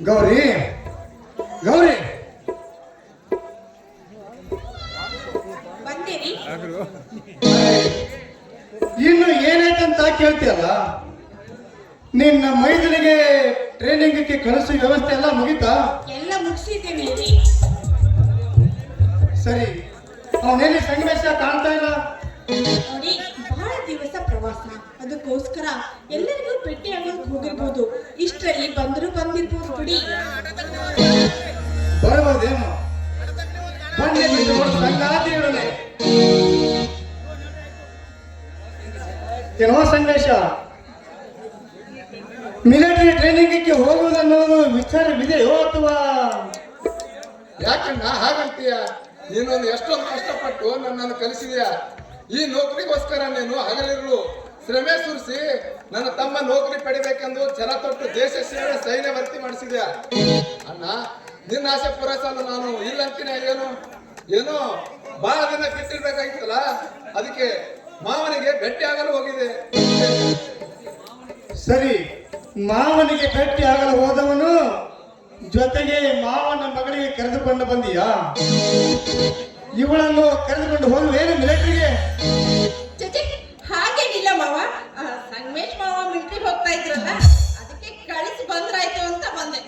ಗೌರಿ ಗೌರಿ ಬಂದೇರಿ. ಇನ್ನು ಏನಾಯ್ತಂತ ಕೇಳ್ತೀಯಲ್ಲ, ನಿನ್ನ ಮೈದನಿಗೆ ಟ್ರೈನಿಂಗ್ಗೆ ಕಳಿಸೋ ವ್ಯವಸ್ಥೆ ಎಲ್ಲ ಮುಗಿತಾ? ಎಲ್ಲ ಮುಗಿಸಿದ್ದೇನೆ ರೀ. ಸರಿ, ಅವನೇನು ಸಂಗಮೇಶ ಕಾಣ್ತಾ ಇಲ್ಲ. ನೋಡಿ, ಬಹಳ ದಿವಸ ಪ್ರವಾಸ, ಅದಕ್ಕೋಸ್ಕರ ಎಲ್ಲರಿಗೂ ಭೇಟಿ ಆಗೋದು ಹೋಗಿರ್ಬೋದು. ಇಷ್ಟರಲ್ಲಿ ಬಂದರೂ ಬಂದಿರ್ಬೋದು ಬಿಡಿ. ಬರ್ಬೋದೇನು? ಬನ್ನಿ ಬಿಟ್ಟು ಸಂಗಾತಿಗಳೇ. ಏನೋ ಸಂದೇಶ, ಮಿಲಿಟರಿ ಟ್ರೈನಿಂಗ್ಗೆ ಹೋಗುವುದನ್ನೋದು ವಿಚಾರವಿದೆಯೋ ಅಥವಾ? ಯಾಕಣ್ಣ ಹಾಗಂತೀಯ? ನೀನೊಂದು ಎಷ್ಟೊಂದು ಕಷ್ಟಪಟ್ಟು ನನ್ನನ್ನು ಕಲಿಸಿದ್ಯಾ. ಈ ನೌಕರಿಗೋಸ್ಕರ ನೀನು ಹಗಲಿರುಳು ಶ್ರಮೆ ಸುರಿಸಿ ನನ್ನ ತಮ್ಮ ನೌಕರಿ ಪಡಿಬೇಕೆಂದು ಛಲ ತೊಟ್ಟು ದೇಶ ಸೇವೆ ಸೈನ್ಯ ಭರ್ತಿ ಮಾಡಿಸಿದ್ಯಾ. ಅಣ್ಣ, ನಿನ್ನ ಆಸೆ ಪೂರೈಸಲು ನಾನು ಇಲ್ಲಂತೀನಿ. ಏನೋ ಬಹಳ ದಿನ ಬಿಟ್ಟಿರ್ಬೇಕಾಗಿತ್ತಲ್ಲ, ಅದಕ್ಕೆ ಮಾವನಿಗೆ ಭೇಟಿ ಆಗಲು ಹೋಗಿದೆ. ಸರಿ, ಮಾವನಿಗೆ ಭೇಟಿ ಆಗಲು ಹೋದವನು ಜೊತೆಗೆ ಮಾವನ ಮಗಳಿಗೆ ಕರೆದುಕೊಂಡು ಬಂದೀಯಾ? ಇವಳನ್ನು ಕರೆದುಕೊಂಡು ಹೋಗುವೇನು ಮಿಲಿಟರಿಗೆ? ಚಚೆ, ಹಾಗೇನಿಲ್ಲ ಮಾವ. ಸಂಗಮೇಶ್ ಮಾವ ಮಿಲಿಟರಿ ಹೋಗ್ತಾ ಇದ್ರಲ್ಲ, ಅದಕ್ಕೆ ಕಳಿಸಿ ಬಂದ್ರಾಯ್ತು ಅಂತ ಬಂದೆ.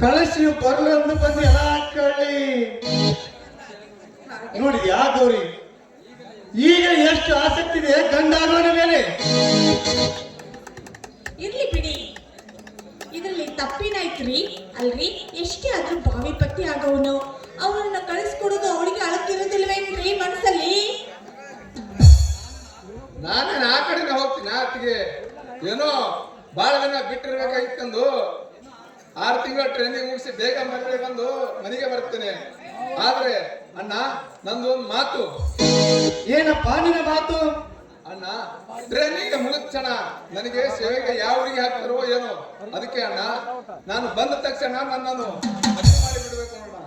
ಕಳಿಸಿ ಬರಲು ಅಂತ ಬಂದು ಎಲ್ಲ ಕಳ್ಳಿ ನೋಡಿದ್ಯಾ ಗೌರಿ? ಈಗ ಎಷ್ಟು ಆಸಕ್ತಿ ಇದೆ ಗಂಡಾಗೋನ ಮೇಲೆ. ಇರ್ಲಿ ಬಿಡಿ, ಇದರಲ್ಲಿ ತಪ್ಪೇನಾಯ್ತ್ರಿ? ಅಲ್ರಿ, ಎಷ್ಟೇ ಆದ್ರೂ ಬಾವಿ ಪತ್ತಿ ಆಗೋನು, ಅವನನ್ನ ಕಳಿಸ್ಕೊಡೋದು ಅವಳಿಗೆ ಅಳಕಿರೋದಿಲ್ವೇನ್ರಿ ಮನಸ್ಸಲ್ಲಿ? ನಾನೇನು ಆ ಕಡೆನೇ ಹೋಗ್ತೀನಿ. ಆತಿಗೆ ಏನೋ ಬಹಳ ದಿನ ಬಿಟ್ಟಿರ್ಬೇಕಾಗಿತ್ತಂದು 6 ತಿಂಗಳ ಟ್ರೈನಿಂಗ್ ಮುಗಿಸಿ ಬೇಗ ಮನೆಗೆ ಬಂದು ಮನೆಗೆ ಬರ್ತೇನೆ. ಆದ್ರೆ ಅಣ್ಣ, ನಂದು ಒಂದು ಮಾತು. ಏನಪ್ಪ ನಿನ್ನ ಮಾತು? ಅಣ್ಣ, ಟ್ರೈನಿಂಗ್ ಮುಗಿದ ಕ್ಷಣ ನನಗೆ ಸೇವೆಗೆ ಯಾವ ಊರಿಗೆ ಹಾಕ್ತಾರೋ ಏನೋ. ಅದಕ್ಕೆ ಅಣ್ಣ, ನಾನು ಬಂದ ತಕ್ಷಣ ನನ್ನನ್ನು ಮದುವೆ ಮಾಡಿ ಬಿಡ್ಬೇಕು ಅಣ್ಣ.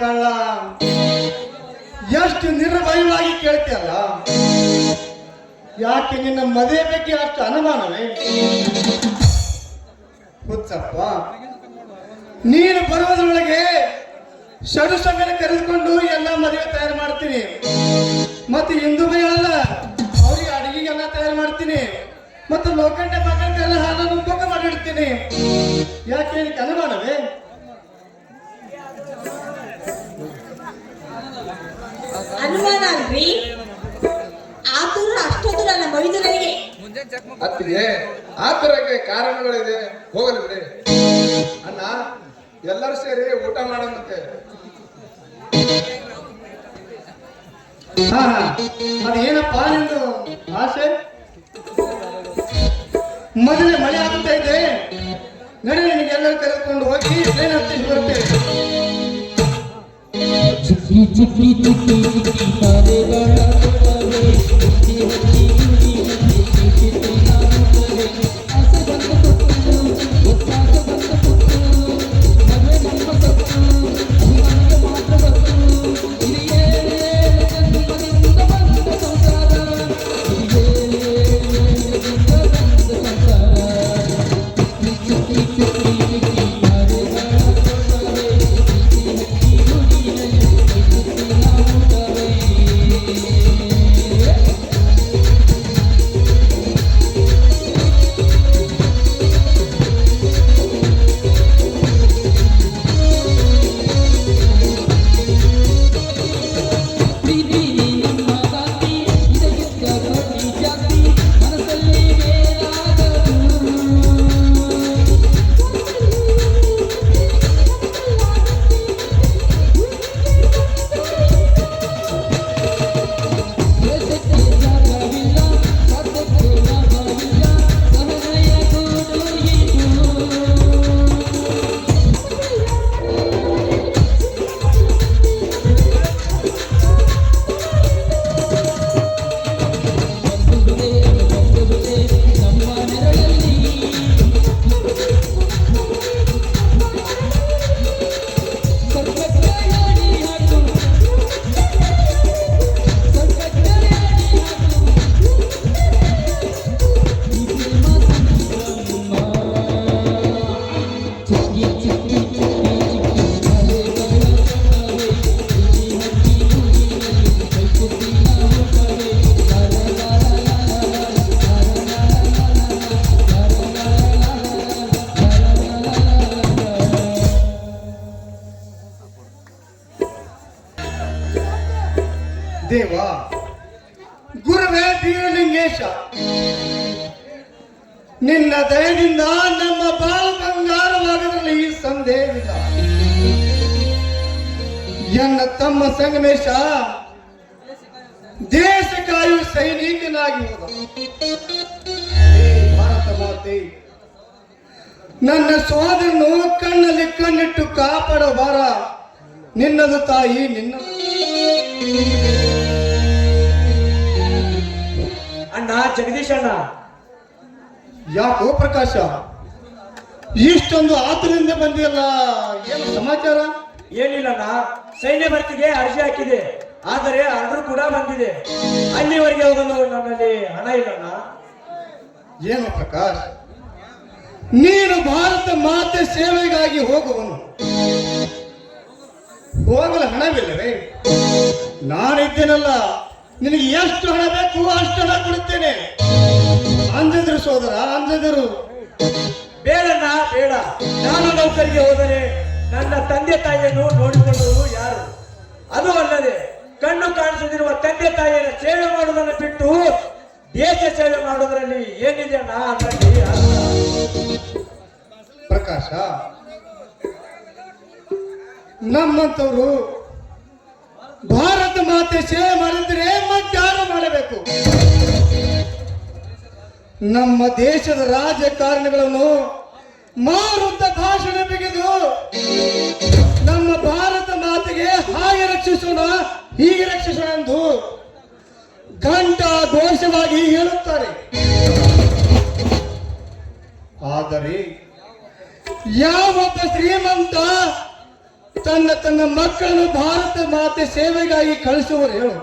ಕಳ್ಳ, ಎಷ್ಟು ನಿರ್ಭಯವಾಗಿ ಕೇಳ್ತೀಯಲ್ಲ. ಯಾಕೆ ನಿನ್ನ ಮದುವೆ ಬಗ್ಗೆ ಅಷ್ಟು ಅನುಮಾನವೇ? ಹುಚ್ಚಪ್ಪ, ನೀನು ಬರುವುದರೊಳಗೆ ಷಡು ಸಮಯ ಕರೆದುಕೊಂಡು ಎಲ್ಲ ಮದುವೆ ತಯಾರು ಮಾಡ್ತೀನಿ. ಮತ್ತೆ ಹಿಂದೂ ಬೈಗಳಲ್ಲ, ಅವ್ರಿಗೆ ಅಡಿಗೆಗೆಲ್ಲ ತಯಾರು ಮಾಡ್ತೀನಿ. ಮತ್ತು ಲೋಕಂಡ ಮಕ್ಕಳಿಗೆಲ್ಲ ಹಾಲನ್ನು ಮುಖ ಮಾಡಿಡ್ತೀನಿ. ಯಾಕೆ ಇದಕ್ಕೆ ಅನುಮಾನವೇ? ಅನುಮಾನ ಅಲ್ರಿ, ಆತುರ ಅಷ್ಟೊಂದು ನನ್ನ ಬೈದು ನನಗೆ. ಅತ್ತಿಗೆ ಆ ತರಕ್ಕೆ ಕಾರಣಗಳಿದೆ, ಹೋಗಲಿ ಬಿಡಿ. ಅಣ್ಣ, ಎಲ್ಲರೂ ಸೇರಿ ಊಟ ಮಾಡೋಣಂತೆ. ಹಾ, ಅದೇನಪ್ಪ ನಿಂದು ಆಸೆ? ಮೊದಲೇ ಮಳೆ ಆಗುತ್ತಾ ಇದೆ, ನಡೆ ನಿನಗೆಲ್ಲರೂ ಕರೆದುಕೊಂಡು ಹೋಗಿ ಟ್ರೈನ್ ಹತ್ತಿ ಬರ್ತೇವೆ. ಚಿಕ್ಕಿ ಚಿಕ್ಕಿ ಚಿಕ್ಕಿ ಚಿಕ್ಕಿ ತಾರೆಗಳ ಕೊಡವೆ, ಚಿಕ್ಕಿ ಚಿಕ್ಕಿ ಚಿಕ್ಕಿ ಚಿಕ್ಕಿ ಚಿಕ್ಕಿ ನಾನುತ್ತವೆ. ಆಸೆ ಬಂದ ಕೊಟ್ಟು, ಒತ್ತಾಗ ಬಂದ ಕೊಟ್ಟು, ಮದುವೆ ನಮ್ಮ ಸತ್ತು, ಅಭಿಮಾನಿಗೆ ಮಾತ್ರ ಗೊತ್ತು. ಹಿರಿಯೇ ಜನ್ಮದಿಂದ ಬಂದ ಸಂಸಾರ, ಹಿರಿಯೇ ಜನ್ಮದಿಂದ ಬಂದ ಸಂಸಾರ. ಚಿಕ್ಕಿ ಚಿಕ್ಕಿ ಚಿಕ್ಕಿ ಚಿಕ್ಕಿ ತಾರೆಗಳ ಕೊಡವೆ, ಚಿಕ್ಕಿ ಚಿಕ್ಕಿ ನುಡಿಯಲ್ಲಿ ಚಿಕ್ಕಿ ಚಿಕ್ಕಿ ನಾನುತ್ತವೆ. ನಿನ್ನ ದಯದಿಂದ ನಮ್ಮ ಬಾಳು ಬಂಗಾರವಾಗದಲ್ಲಿ ಈ ಸಂದೇಹವಿಲ್ಲ. ಎನ್ನ ತಮ್ಮ ಸಂಗಮೇಶ ದೇಶ ಕಾಯುವ ಸೈನಿಕನಾಗಿ ಹೋದ. ಹೇ ಭಾರತ ಮಾತೆ, ನನ್ನ ಸೋದರನು ಕಣ್ಣಲ್ಲಿ ಕಣ್ಣಿಟ್ಟು ಕಾಪಾಡೋ ಭಾರ ನಿನ್ನದು ತಾಯಿ, ನಿನ್ನದು. ಅಣ್ಣ ಜಗದೀಶ್ ಅಣ್ಣ, ಯಾಕೋ ಪ್ರಕಾಶ ಇಷ್ಟೊಂದು ಆತುರದಿಂದ ಬಂದಿಯಲ್ಲ, ಏನು ಸಮಾಚಾರ? ಏನಿಲ್ಲಣ್ಣ, ಸೈನ್ಯ ಭರ್ತಿಗೆ ಅರ್ಜಿ ಹಾಕಿದೆ, ಆದರೆ ಆರ್ಡರ್ ಕೂಡ ಬಂದಿದೆ. ಅಲ್ಲಿವರೆಗೆ ಹೋಗಲು ನನ್ನಲ್ಲಿ ಹಣ ಇಲ್ಲಣ್ಣ. ಏನು ಪ್ರಕಾಶ್, ನೀನು ಭಾರತ ಮಾತೆ ಸೇವೆಗಾಗಿ ಹೋಗುವನು, ಹೋಗಲು ಹಣವಿಲ್ಲವೇ? ನಾನಿದ್ದೇನಲ್ಲ, ನಿನಗೆ ಎಷ್ಟು ಹಣ ಬೇಕು ಅಷ್ಟು ಹಣ ಕೊಡುತ್ತೇನೆ. ಅಂಜದರು ಸೋದರ, ಅಂಜದರು. ಬೇಡಣ್ಣ ಬೇಡ. ನಾನು ನೌಕರಿಗೆ ಹೋದರೆ ನನ್ನ ತಂದೆ ತಾಯಿಯನ್ನು ನೋಡಿಕೊಳ್ಳುವುದು ಯಾರು? ಅದು ಅಲ್ಲದೆ ಕಣ್ಣು ಕಾಣಿಸದಿರುವ ತಂದೆ ತಾಯಿಯ ಸೇವೆ ಮಾಡುವುದನ್ನು ಬಿಟ್ಟು ದೇಶ ಸೇವೆ ಮಾಡುವುದರಲ್ಲಿ ಏನಿದೆ ಅಣ್ಣ ಅದರಲ್ಲಿ ಅರ್ಥ. ಪ್ರಕಾಶ, ನಮ್ಮಂತವರು ಭಾರತ ಮಾತೆ ಸೇವೆ ಮಾಡಿದ್ರೆ ಮತ್ತಾರು ಮಾಡಬೇಕು. ನಮ್ಮ ದೇಶದ ರಾಜಕಾರಣಿಗಳನ್ನು ಮಾರುತ್ತ ಭಾಷಣ ಬಿಗಿದು ನಮ್ಮ ಭಾರತ ಮಾತೆಗೆ ಹಾಗೆ ರಕ್ಷಿಸೋಣ ಹೀಗೆ ರಕ್ಷಿಸೋಣ ಎಂದು ಘಂಟಾ ಘೋಷವಾಗಿ ಹೇಳುತ್ತಾರೆ. ಆದರೆ ಯಾವೊಬ್ಬ ಶ್ರೀಮಂತ ತನ್ನ ಮಕ್ಕಳನ್ನು ಭಾರತ ಮಾತೆ ಸೇವೆಗಾಗಿ ಕಳಿಸುವರು ಹೇಳು?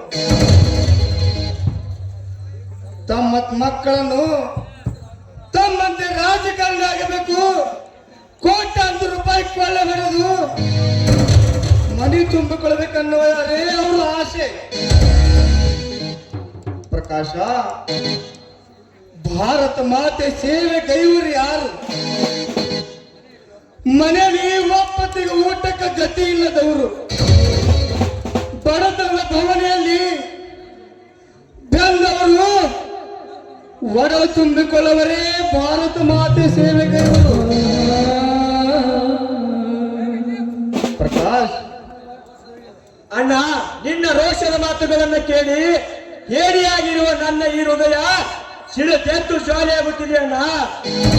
ತಮ್ಮ ಮಕ್ಕಳನ್ನು ತಮ್ಮಂತೆ ರಾಜಕಾರಣ ಆಗಬೇಕು, ಕೋಟ್ಯಾಂತರ ರೂಪಾಯಿ ಕೊಳ್ಳೆ ಹೊಡೆದು ಮನೆ ತುಂಬಿಕೊಳ್ಳಬೇಕನ್ನುವುದೇ ಅವರ ಆಸೆ. ಪ್ರಕಾಶ, ಭಾರತ ಮಾತೆ ಸೇವೆ ಗೈವರು ಯಾರು? ಮನೆಯಲ್ಲಿ ಒಪ್ಪತ್ತಿಗೆ ಊಟಕ್ಕೆ ಗತಿ ಇಲ್ಲದವರು, ಬಡತನದ ಭವನೆಯಲ್ಲಿ ಬೆಂದವರು, ಒಡಲು ತುಂಬಿಕೊಳ್ಳುವರೇ ಭಾರತ ಮಾತೆ ಸೇವೆಗೈವರು. ಪ್ರಕಾಶ್ ಅಣ್ಣ, ನಿನ್ನ ರೋಷದ ಮಾತುಗಳನ್ನು ಕೇಳಿ ಹೇಡಿಯಾಗಿರುವ ನನ್ನ ಈ ಹೃದಯ ಸಿಡಿದೆದ್ದು ಜ್ವಾಲೆಯಾಗುತ್ತಿದೆ ಅಣ್ಣ.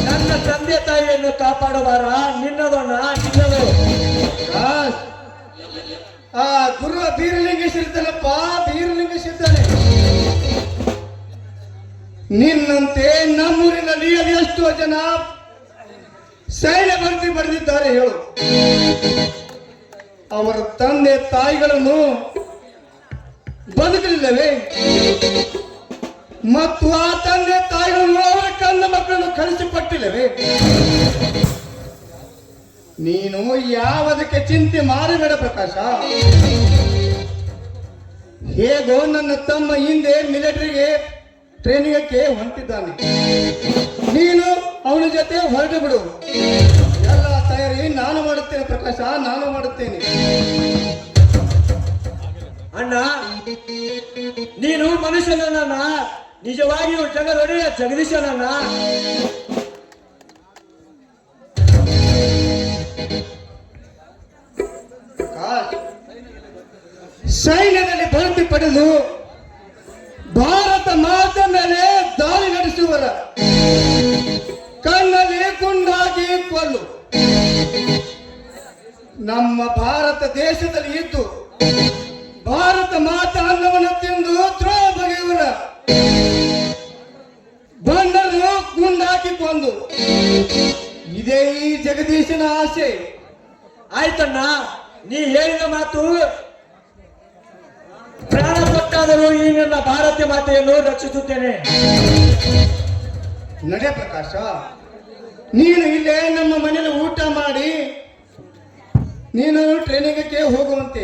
ನನ್ನ ತಂದೆ ತಾಯಿಯನ್ನು ಕಾಪಾಡುವಾರ ನಿನ್ನದು ಅಣ್ಣ, ನಿನ್ನದು. ಪ್ರಕಾಶ್, ಆ ಗುರು ಬೀರಲಿಂಗೇಶ್ ಇರ್ತಾನಪ್ಪ, ಬೀರಲಿಂಗೇಶ್ ಇದ್ದಾನೆ. ನಿನ್ನಂತೆ ನಮ್ಮೂರಿನಲ್ಲಿ ಅದೆಷ್ಟೋ ಜನ ಸೈನ್ಯ ಭರ್ತಿ ಬರೆದಿದ್ದಾರೆ ಹೇಳು? ಅವರ ತಂದೆ ತಾಯಿಗಳನ್ನು ಬದುಕಲಿಲ್ಲವೇ? ಮತ್ತು ಆ ತಂದೆ ತಾಯಿಗಳನ್ನು ಅವರ ಕಂದ ಮಕ್ಕಳನ್ನು ಕಳಿಸಿಕೊಟ್ಟಿಲ್ಲವೇ? ನೀನು ಯಾವುದಕ್ಕೆ ಚಿಂತೆ ಮಾಡಬೇಡ ಪ್ರಕಾಶ. ಹೇಗೋ ನನ್ನ ತಮ್ಮ ಹಿಂದೆ ಮಿಲಿಟರಿಗೆ ಟ್ರೈನಿಂಗಕ್ಕೆ ಹೊಂಟಿದ್ದಾನೆ, ನೀನು ಅವನ ಜೊತೆ ಹೊರಟು ಬಿಡು. ಎಲ್ಲ ತಯಾರಿ ನಾನು ಮಾಡುತ್ತೇನೆ ಪ್ರಕಾಶ, ನಾನು ಮಾಡುತ್ತೇನೆ. ಅಣ್ಣ, ನೀನು ಮನುಷ್ಯನನ್ನ, ನಿಜವಾಗಿಯೂ ಜಗದೊಡೆಯ ಜಗದೀಶನನ್ನ. ಪ್ರಕಾಶ್, ಸೈನ್ಯದಲ್ಲಿ ಭರ್ತಿ ಪಡೆದು ಭಾರತ ಮಾತೆ ಮೇಲೆ ದಾಳಿ ನಡೆಸುವರ ಕಣ್ಣಲ್ಲಿ ಗುಂಡಾಗಿ ಕೊಲ್ಲು. ನಮ್ಮ ಭಾರತ ದೇಶದಲ್ಲಿ ಇದ್ದು ಭಾರತ ಮಾತಾ ಅನ್ನವನ್ನು ತಿಂದು ದ್ರೋಹ ಬಗೆಯುವರ ಬಂಡರನ್ನು ಗುಂಡಾಕಿ ಕೊಂದು ಇದೇ ಈ ಜಗದೀಶನ ಆಸೆ. ಆಯ್ತಣ್ಣ, ನೀ ಹೇಳಿದ ಮಾತು. ಪ್ರಾಣ ಕೊಟ್ಟಾದರೂ ಈ ನನ್ನ ಭಾರತೀಯ ಮಾತೆಯನ್ನು ರಕ್ಷಿಸುತ್ತೇನೆ. ನಡೆ ಪ್ರಕಾಶ, ನೀನು ಇಲ್ಲೇ ನಮ್ಮ ಮನೇಲಿ ಊಟ ಮಾಡಿ ನೀನು ಟ್ರೈನಿಂಗಕ್ಕೆ ಹೋಗುವಂತೆ.